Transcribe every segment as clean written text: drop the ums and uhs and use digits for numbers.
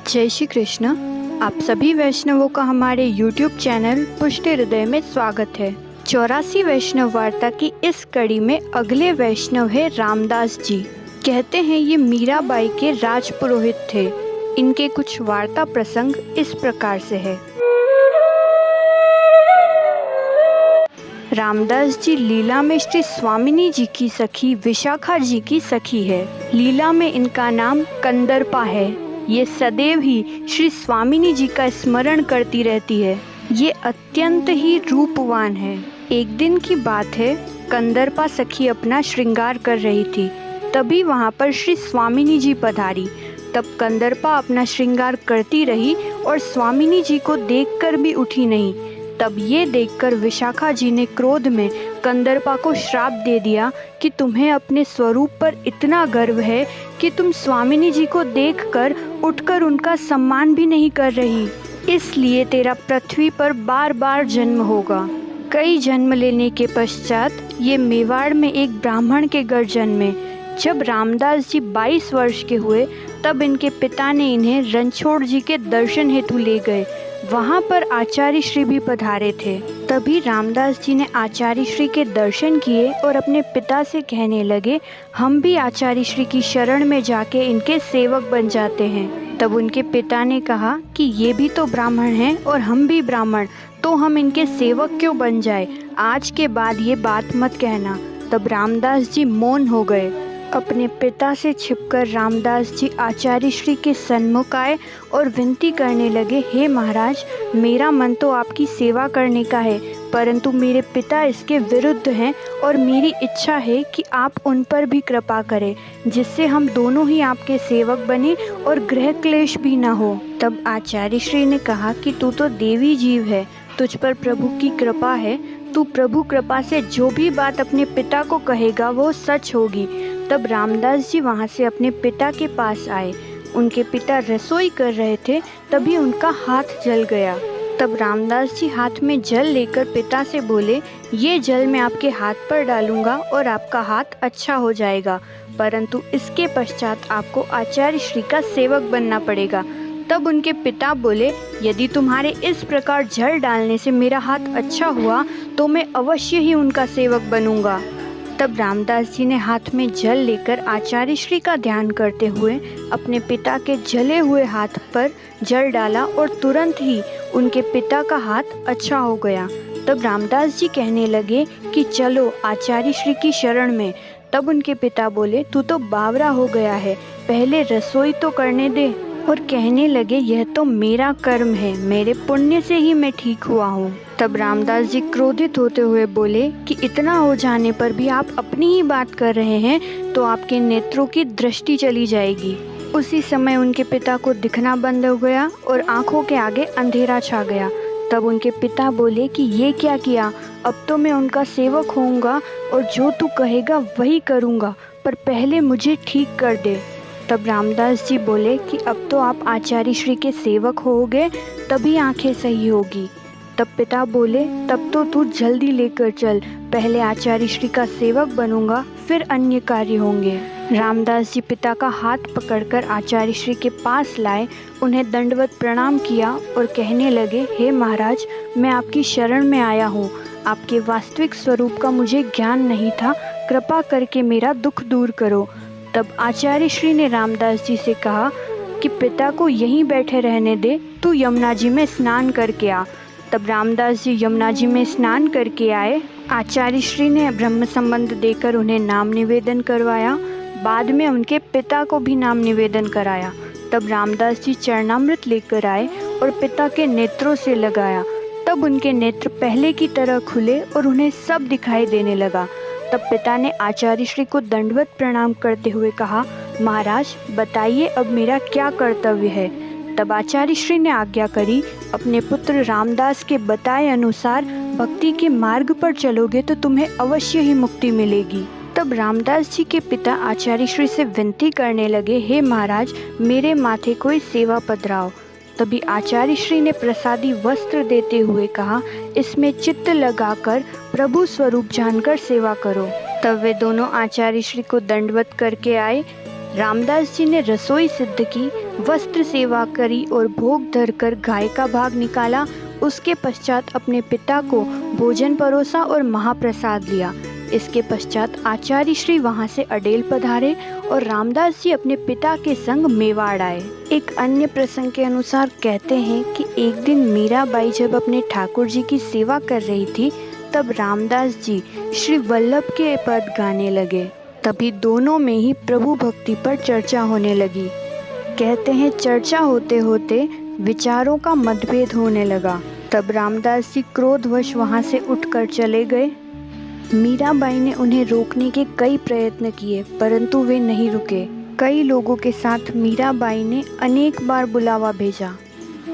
जय श्री कृष्ण। आप सभी वैष्णवों का हमारे YouTube चैनल पुष्टि हृदय में स्वागत है। 84 वैष्णव वार्ता की इस कड़ी में अगले वैष्णव है रामदास जी। कहते हैं ये मीराबाई के राजपुरोहित थे। इनके कुछ वार्ता प्रसंग इस प्रकार से है। रामदास जी लीला में श्री स्वामिनी जी की सखी विशाखा जी की सखी है। लीला में इनका नाम कंदर्पा है। ये सदैव ही श्री स्वामिनी जी का स्मरण करती रहती है। ये अत्यंत ही रूपवान है। एक दिन की बात है, कंदर्पा सखी अपना श्रृंगार कर रही थी। तभी वहाँ पर श्री स्वामिनी जी पधारी। तब कंदर्पा अपना श्रृंगार करती रही और स्वामिनी जी को देखकर भी उठी नहीं। तब ये देखकर विशाखा जी ने क्रोध में कंदर्पा को श्राप दे दिया कि तुम्हें अपने स्वरूप पर इतना गर्व है कि तुम स्वामिनी जी को देखकर उठकर उनका सम्मान भी नहीं कर रही। इसलिए तेरा पृथ्वी पर बार बार जन्म होगा। कई जन्म लेने के पश्चात ये मेवाड़ में एक ब्राह्मण के घर जन्मे। जब रामदास जी 22 वर्ष के हुए तब इनके पिता ने इन्हें रणछोड़ जी के दर्शन हेतु ले गए। वहाँ पर आचार्य श्री भी पधारे थे। तभी रामदास जी ने आचार्य श्री के दर्शन किए और अपने पिता से कहने लगे, हम भी आचार्य श्री की शरण में जाके इनके सेवक बन जाते हैं। तब उनके पिता ने कहा कि ये भी तो ब्राह्मण हैं और हम भी ब्राह्मण, तो हम इनके सेवक क्यों बन जाए। आज के बाद ये बात मत कहना। तब रामदास जी मौन हो गए। अपने पिता से छिपकर रामदास जी आचार्य श्री के सन्मुख आए और विनती करने लगे, हे महाराज, मेरा मन तो आपकी सेवा करने का है, परंतु मेरे पिता इसके विरुद्ध हैं और मेरी इच्छा है कि आप उन पर भी कृपा करें, जिससे हम दोनों ही आपके सेवक बने और गृह क्लेश भी न हो। तब आचार्य श्री ने कहा कि तू तो देवी जीव है, तुझ पर प्रभु की कृपा है, तू प्रभु कृपा से जो भी बात अपने पिता को कहेगा वो सच होगी। तब रामदास जी वहाँ से अपने पिता के पास आए। उनके पिता रसोई कर रहे थे, तभी उनका हाथ जल गया। तब रामदास जी हाथ में जल लेकर पिता से बोले, ये जल मैं आपके हाथ पर डालूंगा और आपका हाथ अच्छा हो जाएगा, परंतु इसके पश्चात आपको आचार्य श्री का सेवक बनना पड़ेगा। तब उनके पिता बोले, यदि तुम्हारे इस प्रकार जल डालने से मेरा हाथ अच्छा हुआ तो मैं अवश्य ही उनका सेवक बनूंगा। तब रामदास जी ने हाथ में जल लेकर आचार्य श्री का ध्यान करते हुए अपने पिता के जले हुए हाथ पर जल डाला और तुरंत ही उनके पिता का हाथ अच्छा हो गया। तब रामदास जी कहने लगे कि चलो आचार्य श्री की शरण में। तब उनके पिता बोले, तू तो बावरा हो गया है, पहले रसोई तो करने दे। और कहने लगे, यह तो मेरा कर्म है, मेरे पुण्य से ही मैं ठीक हुआ हूँ। तब रामदास जी क्रोधित होते हुए बोले कि इतना हो जाने पर भी आप अपनी ही बात कर रहे हैं तो आपके नेत्रों की दृष्टि चली जाएगी। उसी समय उनके पिता को दिखना बंद हो गया और आंखों के आगे अंधेरा छा गया। तब उनके पिता बोले कि ये क्या किया, अब तो मैं उनका सेवक होऊंगा और जो तू कहेगा वही करूँगा, पर पहले मुझे ठीक कर दे। तब रामदास जी बोले कि अब तो आप आचार्य श्री के सेवक होगे तभी आंखें सही होगी। तब पिता बोले, तब तो तू जल्दी लेकर चल, पहले आचार्य श्री का सेवक बनूंगा फिर अन्य कार्य होंगे। रामदास जी पिता का हाथ पकड़कर आचार्य श्री के पास लाए, उन्हें दंडवत प्रणाम किया और कहने लगे, हे महाराज, मैं आपकी शरण में आया हूँ। आपके वास्तविक स्वरूप का मुझे ज्ञान नहीं था, कृपा करके मेरा दुख दूर करो। तब आचार्य श्री ने रामदास जी से कहा कि पिता को यहीं बैठे रहने दे, तू यमुना जी में स्नान करके आ। तब रामदास जी यमुना जी में स्नान करके आए। आचार्य श्री ने ब्रह्म संबंध देकर उन्हें नाम निवेदन करवाया। बाद में उनके पिता को भी नाम निवेदन कराया। तब रामदास जी चरणामृत लेकर आए और पिता के नेत्रों से लगाया। तब उनके नेत्र पहले की तरह खुले और उन्हें सब दिखाई देने लगा। तब पिता ने आचार्य श्री को दंडवत प्रणाम करते हुए कहा, महाराज बताइए अब मेरा क्या कर्तव्य है। तब आचार्य श्री ने आज्ञा करी, अपने पुत्र रामदास के बताए अनुसार भक्ति के मार्ग पर चलोगे तो तुम्हें अवश्य ही मुक्ति मिलेगी। तब रामदास जी के पिता आचार्य श्री से विनती करने लगे, हे महाराज, मेरे माथे कोई सेवा पधराओ। तभी आचार्य श्री ने प्रसादी वस्त्र देते हुए कहा, इसमें चित्त लगाकर प्रभु स्वरूप जानकर सेवा करो। तब वे दोनों आचार्य श्री को दंडवत करके आए। रामदास जी ने रसोई सिद्ध की, वस्त्र सेवा करी और भोग धरकर गाय का भाग निकाला। उसके पश्चात अपने पिता को भोजन परोसा और महाप्रसाद लिया। इसके पश्चात आचार्य श्री वहाँ से अडेल पधारे और रामदास जी अपने पिता के संग मेवाड़ आए। एक अन्य प्रसंग के अनुसार कहते हैं कि एक दिन मीराबाई जब अपने ठाकुर जी की सेवा कर रही थी, तब रामदास जी श्री वल्लभ के पद गाने लगे। तभी दोनों में ही प्रभु भक्ति पर चर्चा होने लगी। कहते हैं चर्चा होते होते विचारों का मतभेद होने लगा। तब रामदास जी क्रोधवश वहाँ से उठकर चले गए। मीराबाई ने उन्हें रोकने के कई प्रयत्न किए, परंतु वे नहीं रुके। कई लोगों के साथ मीराबाई ने अनेक बार बुलावा भेजा,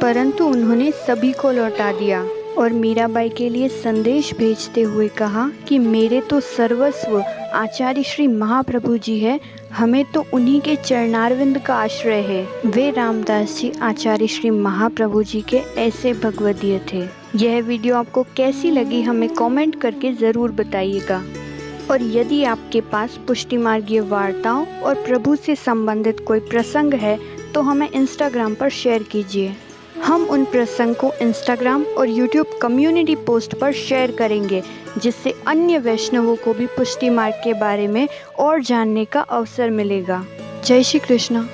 परंतु उन्होंने सभी को लौटा दिया और मीराबाई के लिए संदेश भेजते हुए कहा कि मेरे तो सर्वस्व आचार्य श्री महाप्रभु जी है, हमें तो उन्हीं के चरणारविंद का आश्रय है। वे रामदास जी आचार्य श्री महाप्रभु जी के ऐसे भगवदीय थे। यह वीडियो आपको कैसी लगी हमें कमेंट करके ज़रूर बताइएगा। और यदि आपके पास पुष्टि मार्गीय वार्ताओं और प्रभु से संबंधित कोई प्रसंग है तो हमें इंस्टाग्राम पर शेयर कीजिए। हम उन प्रसंग को इंस्टाग्राम और यूट्यूब कम्युनिटी पोस्ट पर शेयर करेंगे, जिससे अन्य वैष्णवों को भी पुष्टि मार्ग के बारे में और जानने का अवसर मिलेगा। जय श्री कृष्ण।